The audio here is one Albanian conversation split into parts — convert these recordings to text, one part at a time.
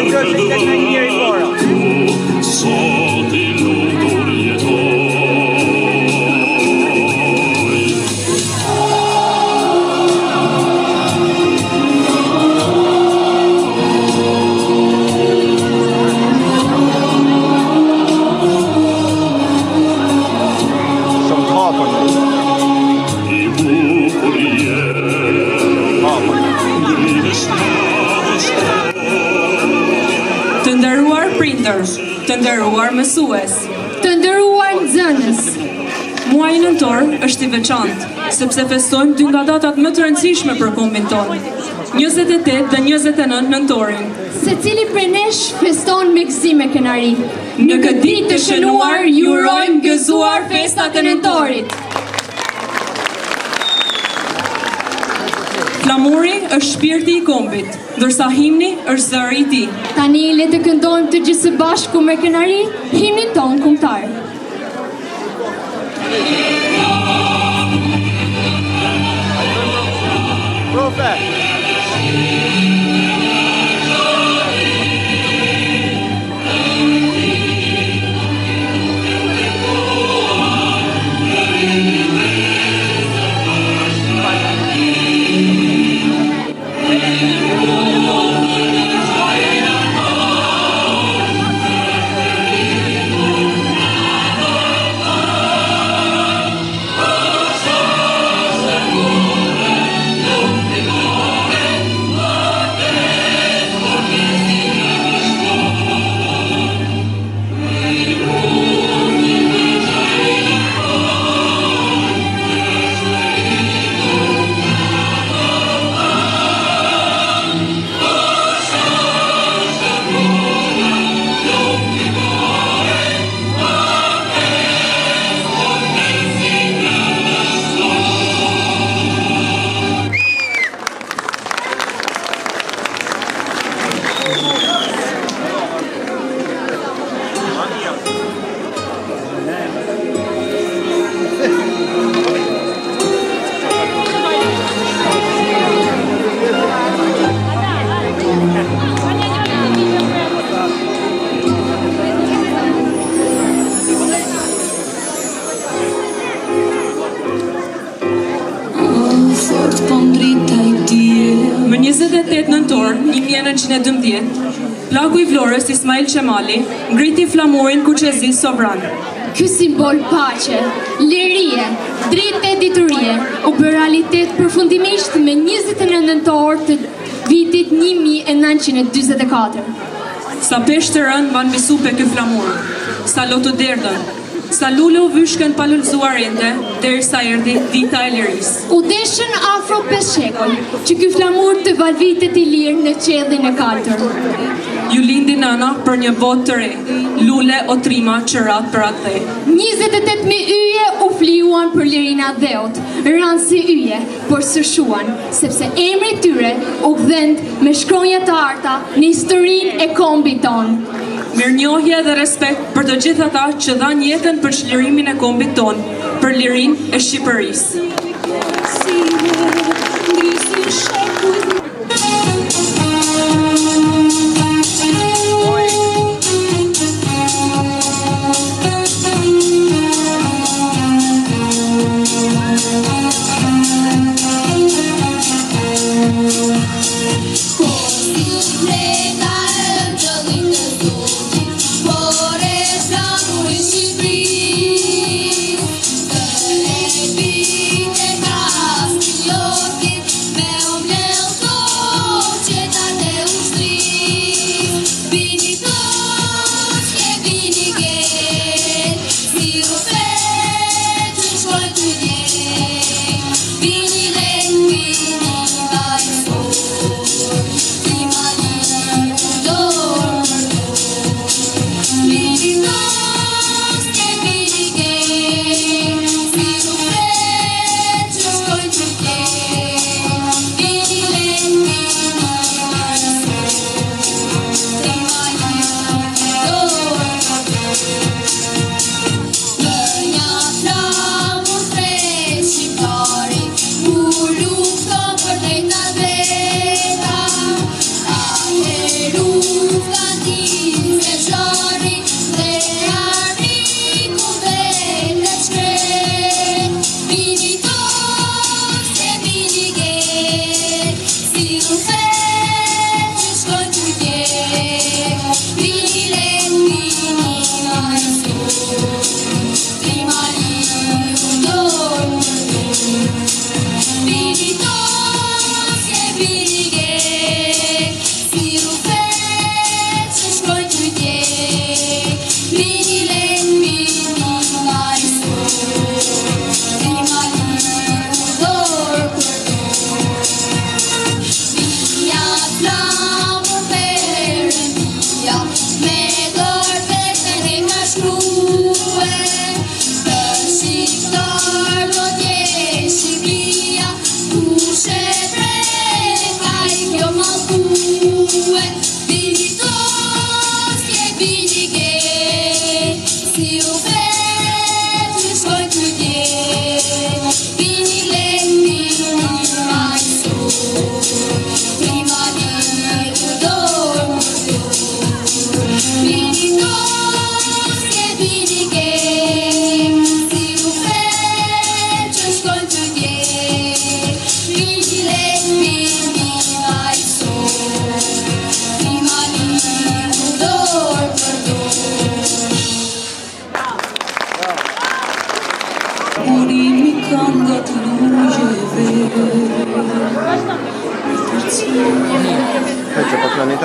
Gjorgji tek në njëri fora. Sot i lutur jetoj. Të nderuar prindër, të nderuar mësues, të nderuar nxënës. muaji nëntor është i veçantë, sepse festojmë dy nga datat më të rëndësishme për kombin tonë, 28 dhe 29 nëntorin. Secili prej nesh feston me gëzim e kënaqësi. Në këtë ditë të shënuar, ju urojmë gëzuar festat e nëntorit. Flamuri është shpirti i kombit, ndërsa himni është zëri i tij. Tani le të këndojmë të gjithë së bashku me kënaqësi himnin ton kombëtar. Profe. Më 28 nëntor 1912, plaku i Vlorës Ismail Qemali ngriti flamurin Kuqezi Sovran. Ky simbol paqe, lirie, dritë e diturie u bë realitet përfundimisht me 29 nëntor të vitit 1944. Sa peshë të rënë van mbi supe ky flamur, sa lotu derdhën, sa lule u vyshkën pa lullzuar ende, derisa erdhi dita e lirisë. U deshën afro 5 shekull që ky flamur të valvitet i lirë në qellin e katër. Ju lindi nëna për një botë të re, lule o trima që ratë për atë dhe. 28.000 yje u fliuan për lirina dheut, ranë si yje, por sërshuan, sepse emri tyre u gdhend me shkronja të arta në historinë e kombit tonë. Mirënjohje dhe respekt për të gjithë ata që dhanë jetën për çlirimin e kombit tonë, për lirinë e Shqipërisë. Por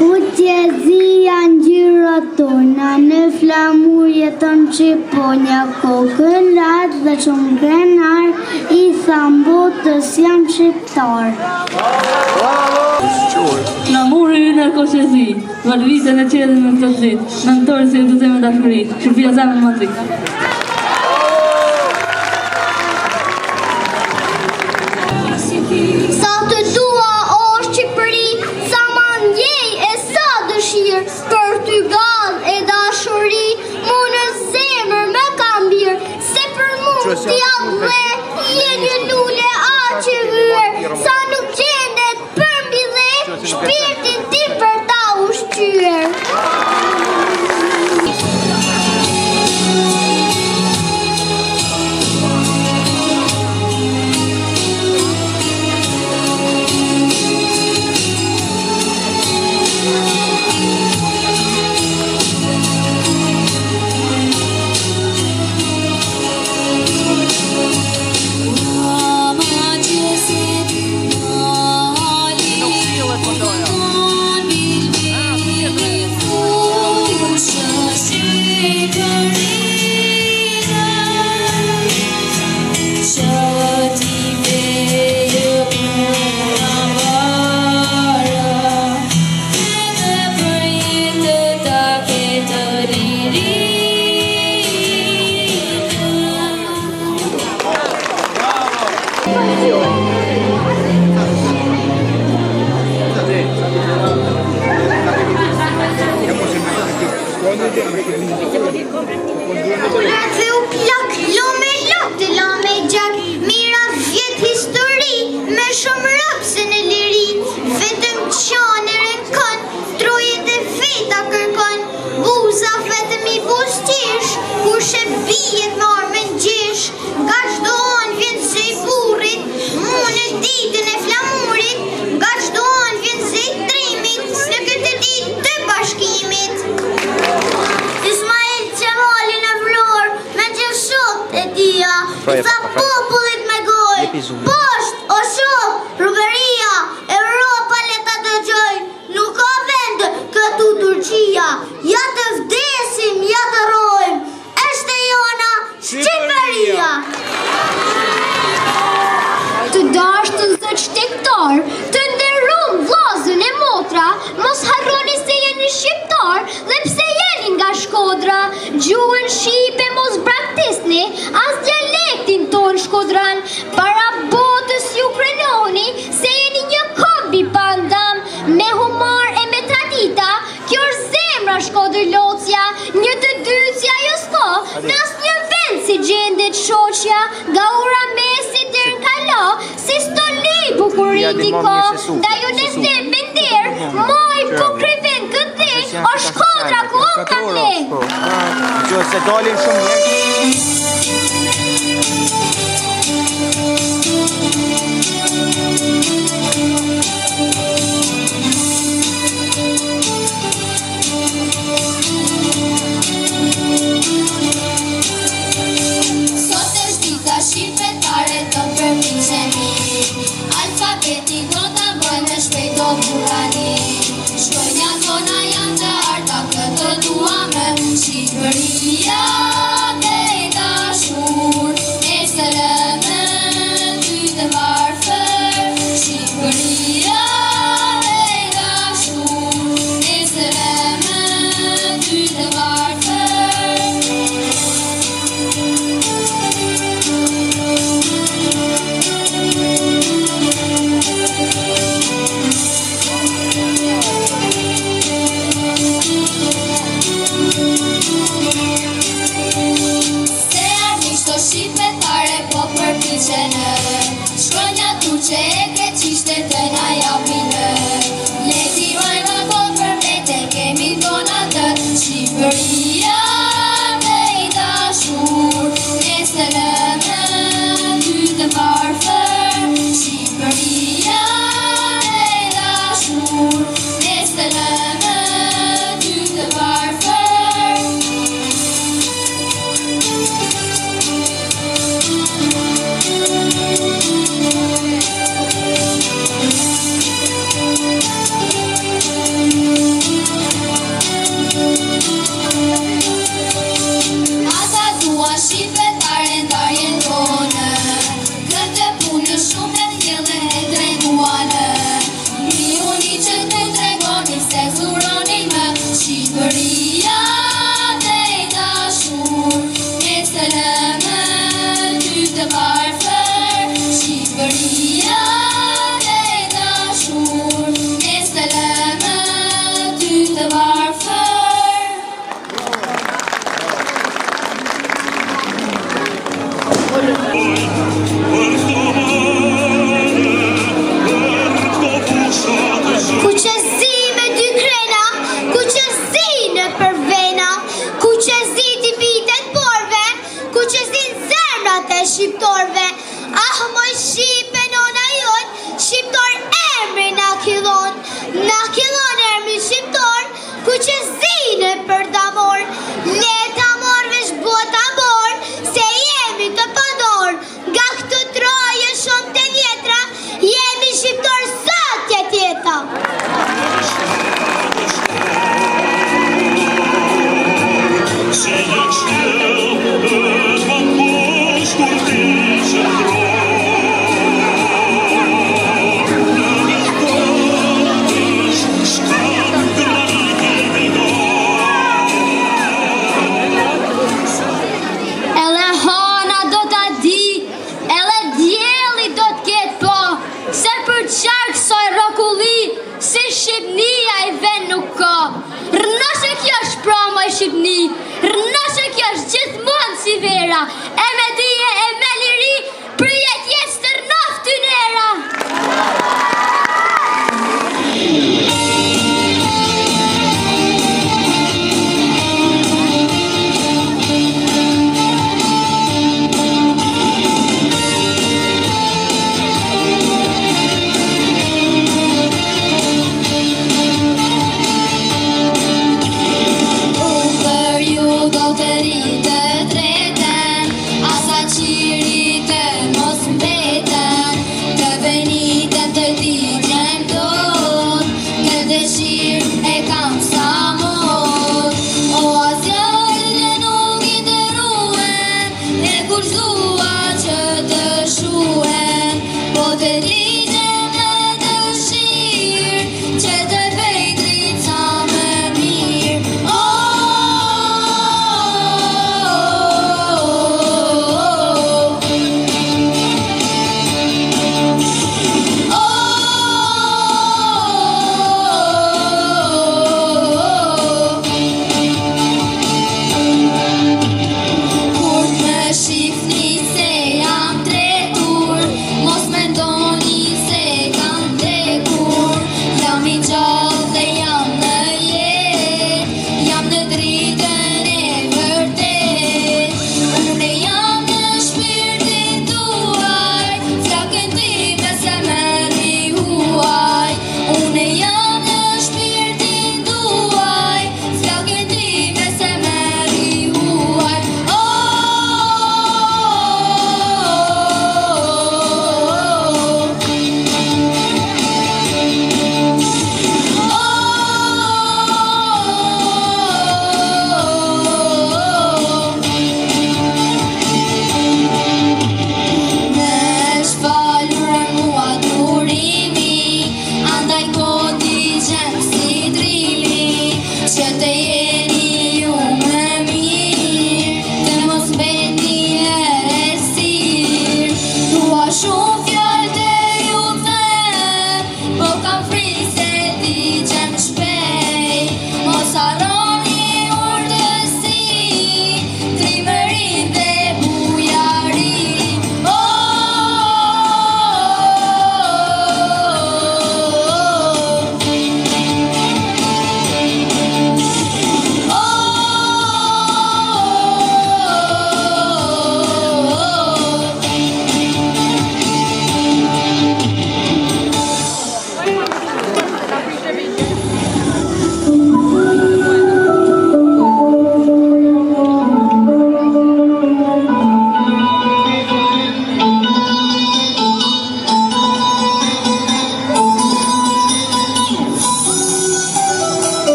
Ku t'jezi janë gjyrat tona, në flamur jeton Shqiponja, kokën lartë dhe shumë grenar, I tham botës jam shqiptar. Flamuri ynë e koshezi, valvitën e qedhin në të zit, në nëtorë si e të zemë dashurit, Shqipia zemë në Madrid. Sa të dua o Shqipëri, sa ma ndjej e sa dëshirë, për ty gallë e dashuri, mu në zemër me kam birë, se për mu t'ja dhe, je një lule aqe vyër, sa nuk gjendet për mbi dhe, shpirtin ti për ta ushqyer. Sa popullit me goj, posht, o shoh, rrugeria, Europa le ta dëgjoj, nuk ka vend këtu Turqia, ja të vdesim, ja të rojmë, është e jona Shqipëria. Të dashtën zë shtektar, të nderum vllazën e motra, mos harroni se jeni shqiptar dhe pse jeni nga Shkodra, gjuhën shqipe mos braktisni, as dialektin ton shkodran, para botës ju krenoni, se jeni një kombi pandam, me humor e me tradita, kjo është zemra Shkodër Locja, një të dytja jo s'ko, nas një vend si gjendet shoqja, nga ura mesi dër kalo, si stoli bukuriti ko, da ju në them me nder, moj bukriven këtë dhe, o Shkodra ku o kam le. Që se dalin shumë njerëz. Sot është dita shqiptare të përpiqemi, alfabeti nota bëjmë shpejt do burani, shkronjat tona janë të arta këtë duame, Shqipëria dhe dashur, që të jeni ju më mirë, të mos vetni erësirë. Dua shumë fjallë të ju them, po kam frikë se ti qenë shpejt. Mos harroni urtësi, trimërin dhe bujarin.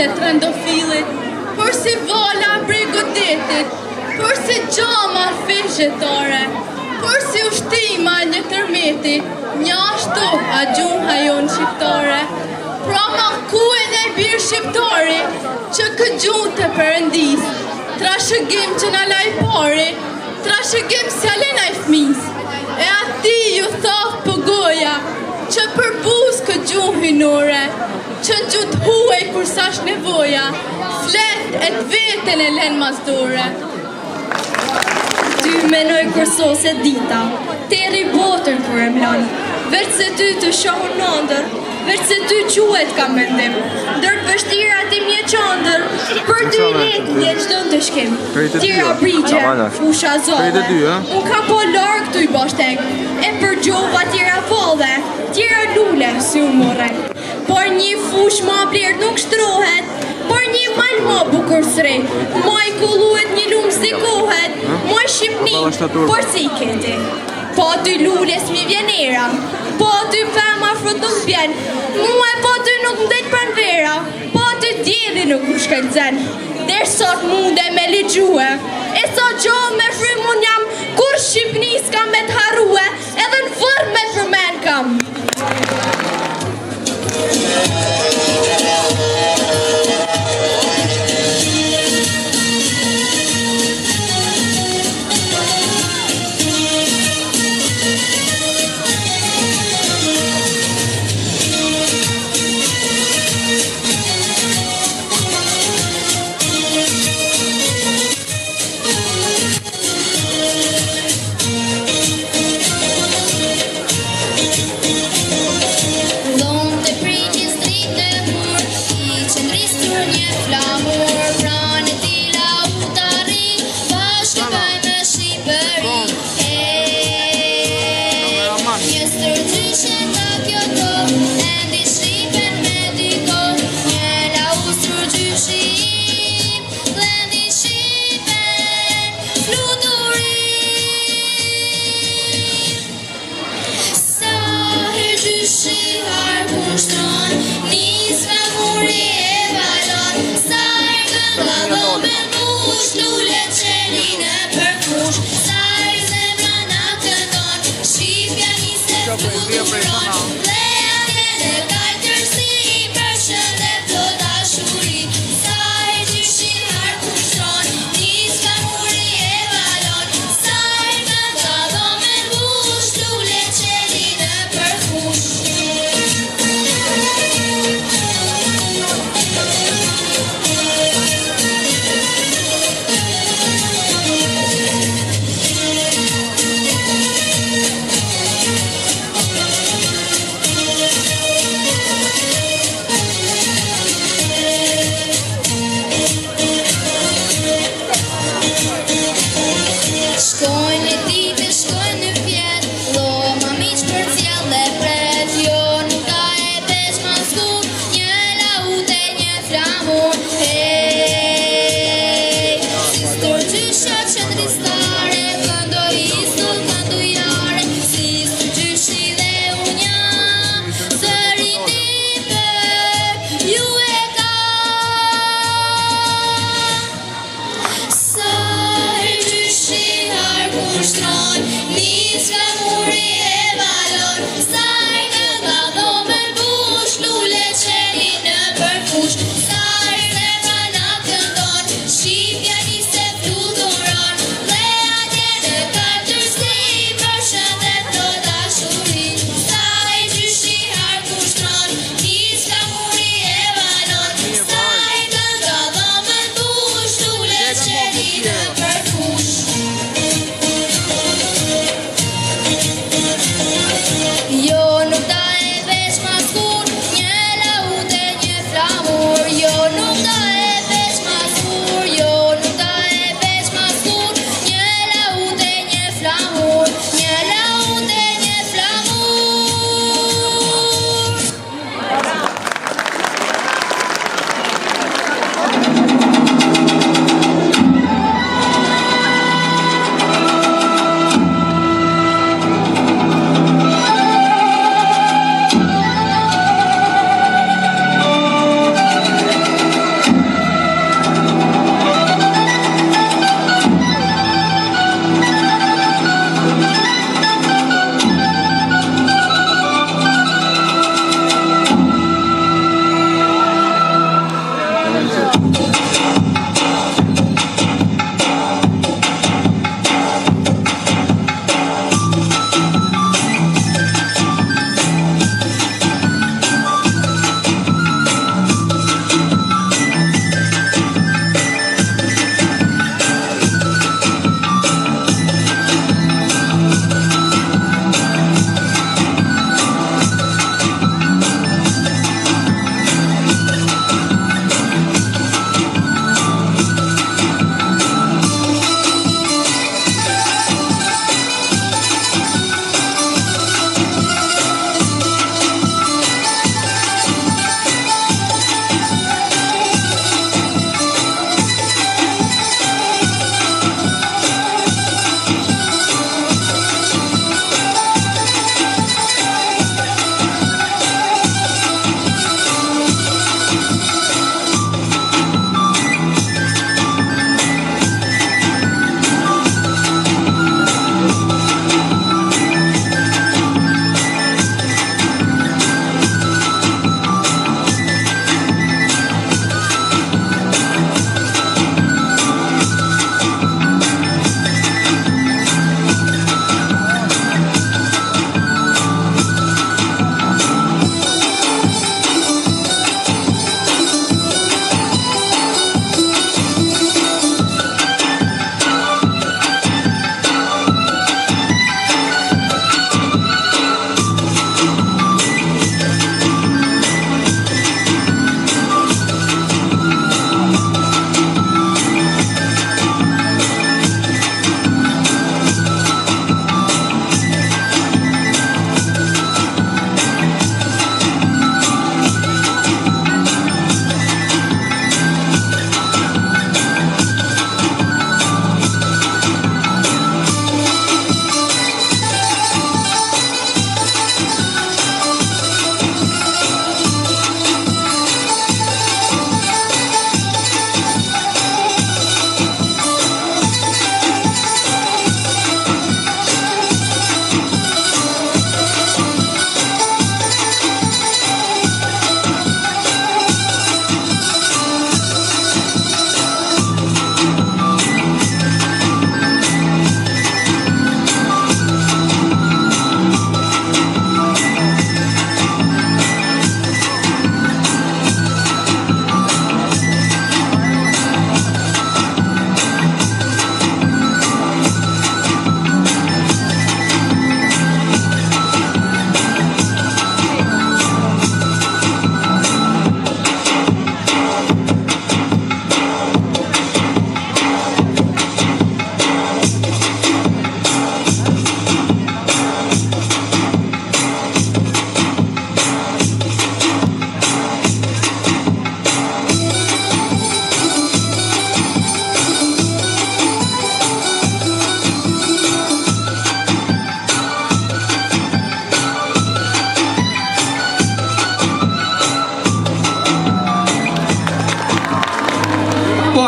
të trëndofilit, por si vala brigodetit, por si gjama fishjetare, por si ushtima një tërmeti, një ashtu a gjuha jonë shqiptare. Pra ma kuen e birë shqiptari, që këgjuhë të përëndis, trashëgim që në lajpari, trashëgim se alena i fmis, e ati ju thotë pëgoja, që përbuz këgjuhë hinore, që në gjutë huaj kur sash nevoja, flet e të vetën e len mazdore. Ty menoj kërsos e dita, teri botën kur e mlan, veç se ty të shohë nëndër, veç se ty quet ka mendim, dërtë vështirat i mje qandër, për ty letë një qdën të shkim, tira brigje, fusha zove, unë ka po largë të i bashtek, e për gjova tira vode, tira lule si u more, por një fush ma blerë nuk shtrohet, por një mal ma bukur sre, ma i kulluet një lumë zikohet, ma i shqipni, por si keti. Po ty lules mi vjenera, po ty fema rrugët nuk bjen. Mua e po ty nuk ndet pran vera, po ty djeli nuk u shkelcen. Der sot munde me ligjue, e sot gjohë me frymun jam, kur Shqipni s'kam me t'harrue, edhe në vërë me t'përmen kam.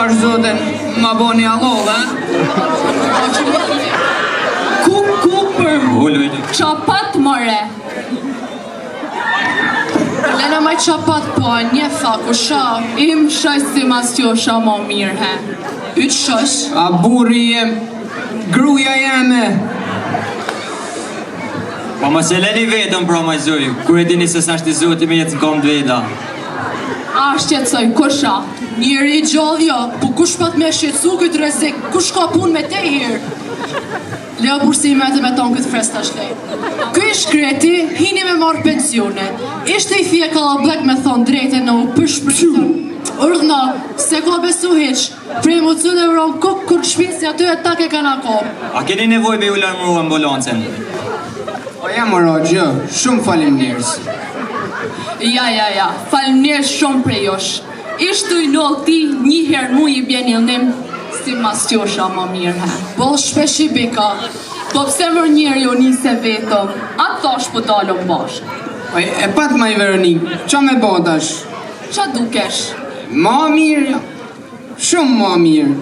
është zoten, ma boni allove, Ku për qapat more. Lena maj qapat po, një faku sha. Im shaj si mas tjosha ma mirë he. Ytë shosh. a burri jem, gruja jeme. Po mos e leni vetëm pra ma zoj, kur e dini se s'ashtë i zoti me jetë në kom dveda. A shqetsoj, kusha? Njeri i gjallë jo, po kush pat me shqetsu këtë rrezik, kush ka pun me te hirë? Leo bursime të me tonë këtë fresta shlej. Ky ish kreti, hini me marrë pensionet. Ishte i fje kalablek me thonë drejte në u përshpërshun. Urdhna, se ka besu heq, prej emocion e uron kokë kur shpinë si aty e tak e kana kopë. A keni nevoj me u larmëru ambulancen? O jam o rogjë, shumë faleminderit. Ja, falënderit shumë prej josh. Ishtu i nol ti një herë mu i bjen ilnim si mas tjosha ma mirë he. Bol shpesh i bika. Po pse mër njeri o nise vetëm, atë tash po dalëm bashkë. E pat ma i Veronik, qa me botash? Qa dukesh? Ma mirë, ja. Shumë ma mirë.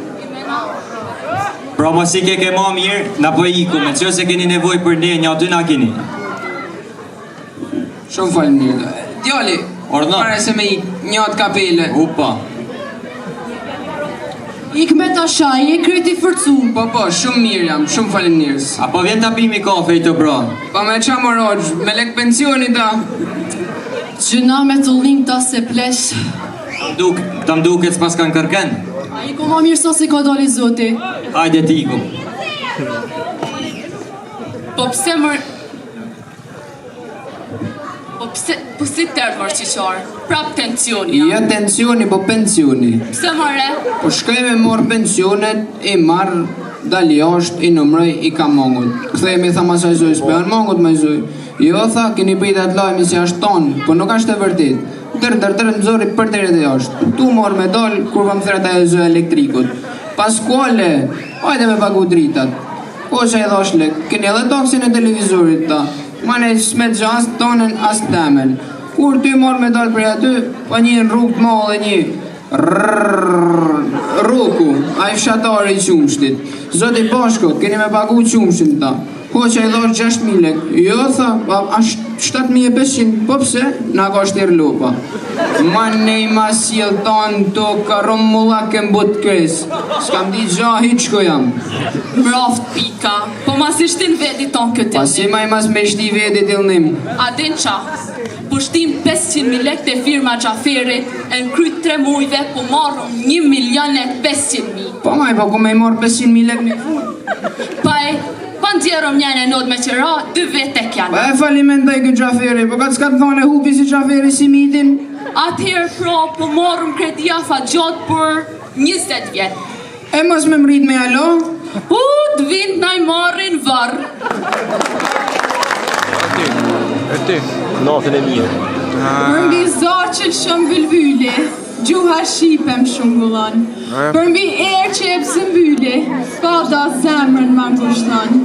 Pra mos i ke ma mirë, na po iku, me që se keni nevoj për ne, një aty na keni. Shumë faleminderit. Djali, Ordna. pare se me ik, njët kapele. Upa. Ik me tasha, je kreti fërcu. Po, shumë mirë jam, shumë faleminderit. Apo vjen ta pimi kafe i të bra. Pa me qa më rogjë, me lek pensioni ta. Gjëna me të link ta se plesh. Ta mduket s'pas kanë kërken. A i ko ma mirë sa si ka dali zoti. Hajde t'iku. Po pse mër... Po si tërë vërqiqarë, prap tensioni. Ja tensioni, po pensioni. Pse mëre? Po shkaj me morë pensionet, i marë, dali jashtë, i nëmrëj, i ka mongut. Këthejme i tha masaj zoj, s'pejan mongut me zoj. Jo, tha, keni bëjt atë lajmi si ashtë tonë, po nuk ashtë e vërtit. Tërë nëzori për të rrët e jashtë. Tu morë me dollë, kur vam thret e zoj elektrikut. Pas kuale, hajde me pagu dritat. Po që i dhash lek, keni edhe toksin e televizorit ta. Mane s'me gjas tonën as temen. Kur ty morë me dalë për aty, pa një në rrugë të malë dhe një Roku, a i fshatari i qumshtit. Zoti Bashko, keni me pagu qumshtin ta. Po që i dhash 6.000 lek. Jo, tha, a 7.500, po pse? Na ka shtirë lupa. Mane i ma sjell tonë to karom mulla kem but kres. S'kam di gja hiqko jam. Mraft pika, po mas ishtin veti ton këtë. Pasi ma i mas me shti veti t'ilnim. A din qa? Pushtim 500.000 lek të firma Gjaferit, e në kryt 3 mujve, po marrëm 1.500.000. Po maj, po ku me i morë 500.000 lek me fund. Paj, pa ndjerëm njën e nod me qëra, 2 vete kjanë. Pa e falimentaj këtë Gjaferi, po ka të s'ka të thonë e hupi si Gjaferi si mitin. Atëherë pra, po marrëm kredia fa gjatë për 20 vjetë. E mos me mrit me alo? Të vind na i marrin varë. E ty, natën e mirë. Për mbi zaqël shumë bylbyli, gjuha shqipem shumë gullon. Për mbi erë që e pësëmbyli, ka da zemrën më ngushton.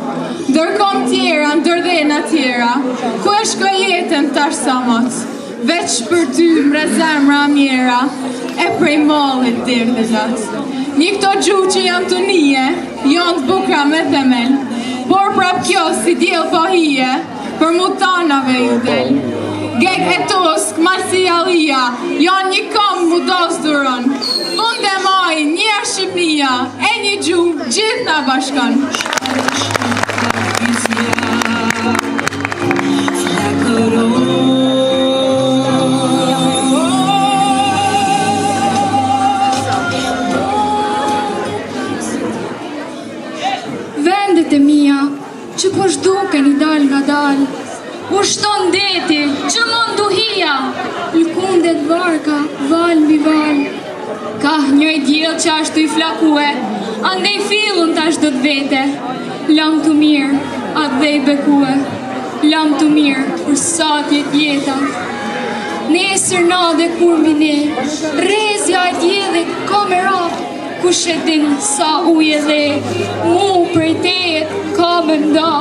Dërkom tjera, ndërdhena tjera, ku e shko jetën tash sa mot. Veç për ty mre zemra mjera, e prej mallit dirë dhe gjatë. Një këto gjuhë që janë të nije, janë të bukra me themel, por prap kjo si djel po hije, për mutanave ju del. Gek e tosk, marsi alia, janë një kam mu dos duron. Funde maj, një Shqipnia, e një gjuhë, gjithë na bashkan. Vendet e mia, që po shduken i dal nga dal, u shton deti, që mund duhia, lkundet varka, val mbi val. Ka një i djel që ashtu i flakue, ande i fillun tash do të vete. Lam të mirë, atë dhe i bekue, lam të mirë, për sa tjet jeta. Nesër na dhe kur mbi ne, rezja e djelit ka me rap, kush e din sa uje dhe, mu prej tejet ka me nda.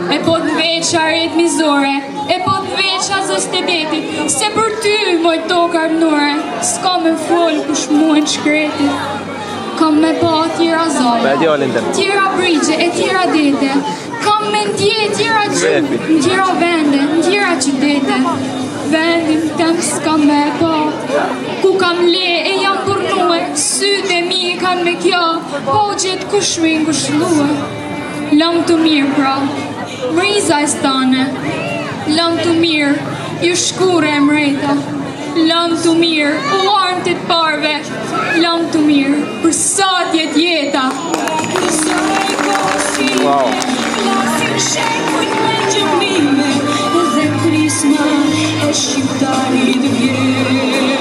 E po të veqa rrit mizore, e po të veqa zos të detit, se për ty moj tokar mënore, s'ka me folë kush muën shkretit. kam me pa tjera zoja, tjera brigje e tjera dete, kam me ndje tjera gjumë, tjera vende, tjera qytete. Vendin tem s'kam me pa, ku kam le e jam burnue, sytë e mi kan me kja, po gjithë kushrin kushlue. Lam të mirë pra, mriza e stane, lam të mirë, ju shkure e mreta, lam të mirë, u armë të të parve, lam të mirë, për sa tjet jeta. Wow. Lasin shekujt me gjëmime, dhe krisma e shqiptarit vjen.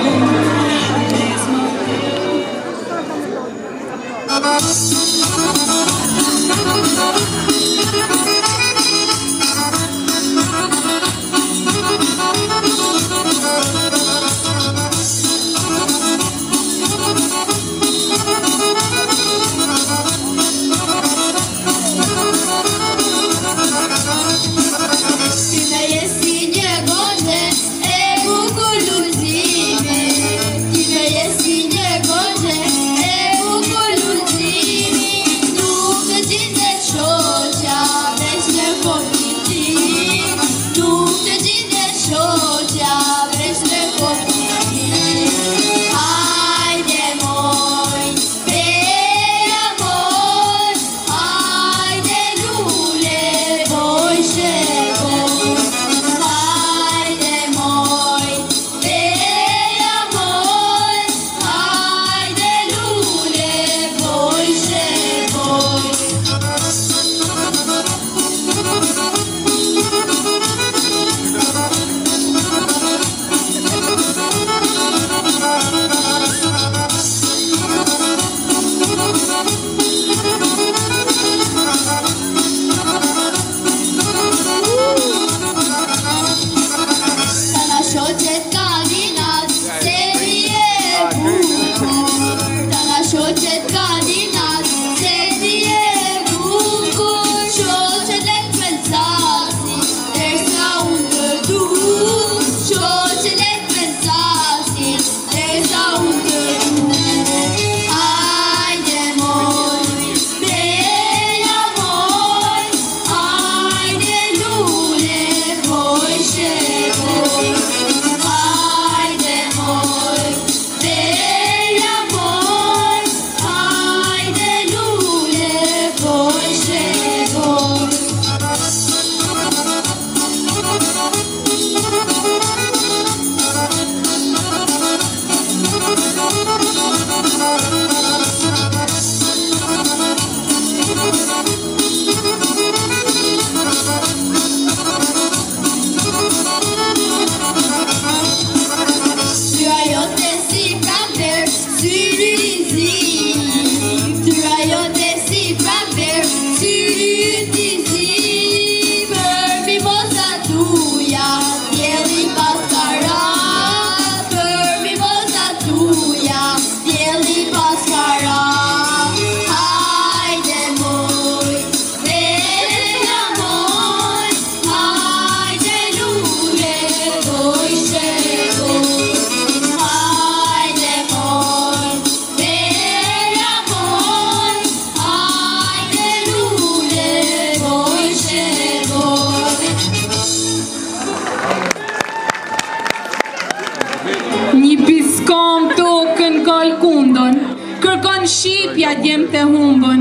Shqipja djem të humbën,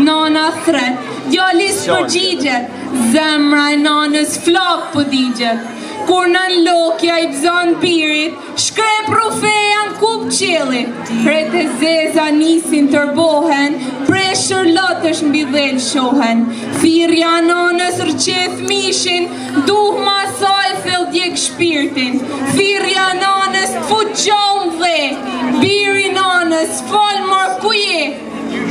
nana thret, djalis përgjigjet, zemra e nanës flak për digjet. Kur nën lokja I bzon pirit, shkrep rufejan kup qili. Pret e zeza nisin tërbohen, preshër lotësh mbi dhel shohen. Firja nanës rqeth mishin, duh ma saj thell djek shpirtin. Firja nanës t'fut gjallën dhe, biri nanës fal mar ku je.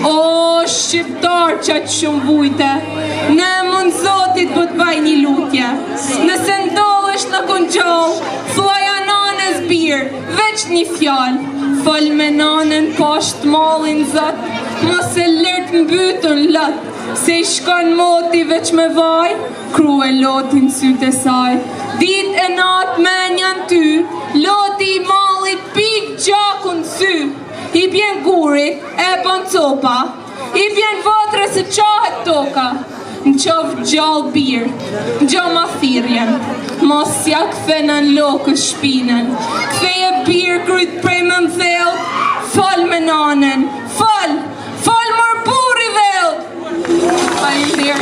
O, shqiptar qatë shumë vujte, ne mund zotit po t'baj një lutje. Nëse ndodhesh në kongjall, thuaja nanës birë, veç një fjallë. Fal me nanën pasht mallin zot, mos e lërt mbytën lot. Se I shkon moti veç me vaj, kru e lotin sytë e saj. Dit e nat menjan ty, loti I mallit pik gjakun sy. I bjen gurit, e e bon copa, i vjen vatre se qahet toka. Në qovë gjallë birë, në gjallë ma thirjen, mos ja këthena në lokë shpinën, këthej e birë kryt prej më në dhellë, fal me nanen, fal mër buri dhellë. Faleminderit.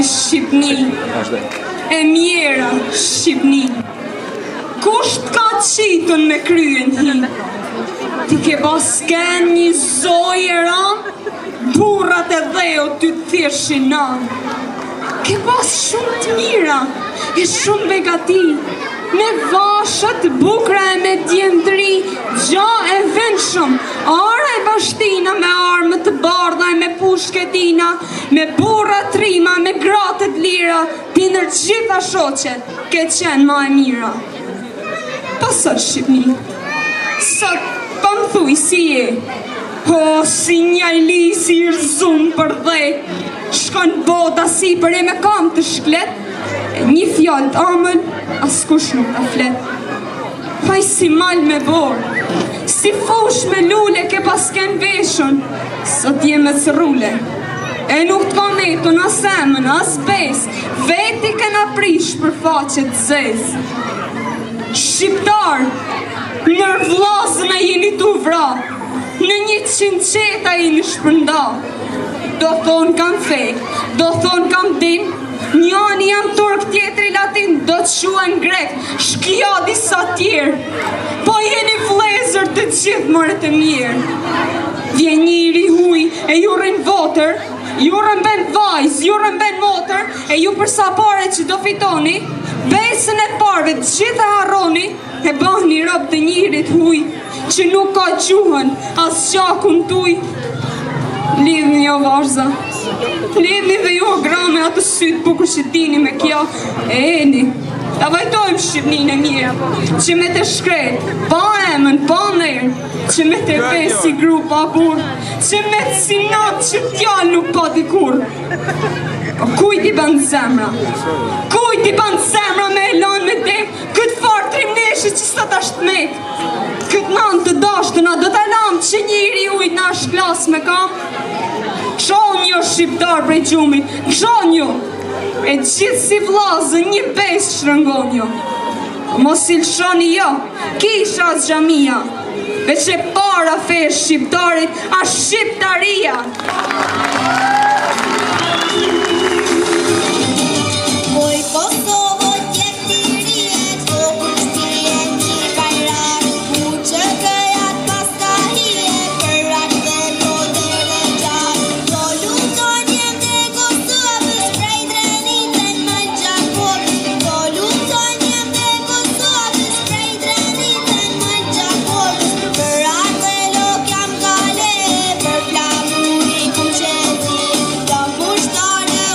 Shqipni, e mjera Shqipni, kusht ka qitën me kryen hi? Ti ke basken një zoj e ram, burrat e dheo ty të thjeshin nan. Ke bas shumë të mira, e shumë begati, me vashët bukra e me djendri, gja e vendshëm, ara e bashtina me armë të bardha e me pushketina, me burra trima, me gratë të lira, ti ndër gjitha shoqet, ke qenë ma e mira. Pa sot Shqipni, sot pa më thuj si je, o si një lisi i rëzum për dhe, shkon bota si për e me kam të shklet, një fjallë të amën, as kush nuk të flet. Faj si mal me borë, si fush me lule ke pas ken veshën, sot jeme të rrule. E nuk të pametun as emën, as bes, veti kena prish për faqet zez. Shqiptar, nër vllazën e jeni tu vra, në 100 qeta jeni shpërnda. Do thonë kam fej, do thonë kam din, njani jam turk, tjetri latin, do të shuan grek, shkja disa tjerë, po jeni vlezër të gjithë mërët e mirë. Vjen njëri huj e ju rrin votër, ju rëmben vajz, ju rëmben motër, e ju përsa pare që do fitoni, besën e parve të gjithë harroni, e bahni rob të njërit huj, që nuk ka gjuhën, as qakun tuj. Lidhni jo vazhza, lidhni dhe jo grame atë sytë bukur që dini me kja, e eni. Ta vajtojmë Shqipnin e mirë, që me të shkret, pa emën, pa nërë, që me të vesi gru pa burë, që me të sinat që t'jallë nuk pa dikur. Kujt i ban zemra? Kujt i ban zemra me elan me dek, këtë farë trimneshi që sot ashtë met? Këtë nanë të dashtëna do të lam që njëri ujt në ashtë klas me kam? Qonjo shqiptar prej gjumit, qonjo! E gjithë si vlazën një bes shrëngonjo. Mos i lëshoni jo, kisha as gjamia, veç e para fe shqiptarit, a shqiptaria. Moj Kosovo tjep t'i rije, qo kushtije një kajrar, ku që këjat pas ka hije, kërat dhe to dhe gjar. Jo luton jem dhe Kosovës, prej drenitën më gjakor. Jo luton jem dhe Kosovës, prej drenitën më gjakor. Për atë lok jam kale, për flamuri ku qezi, jam kushtare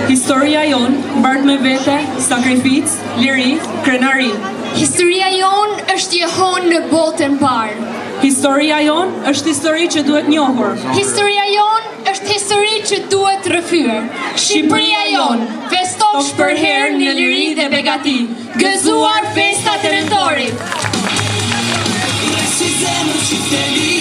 Historia jon mbart me vete sakrificë, liri, krenari. Historia jon është jehon në botën parë. Historia jon është histori që duhet njohur. Historia jon është histori që duhet rrëfyer. Shqipëria jon festosh për herë në liri dhe begati, gëzuar festat e Rëndorit. Si zemër që të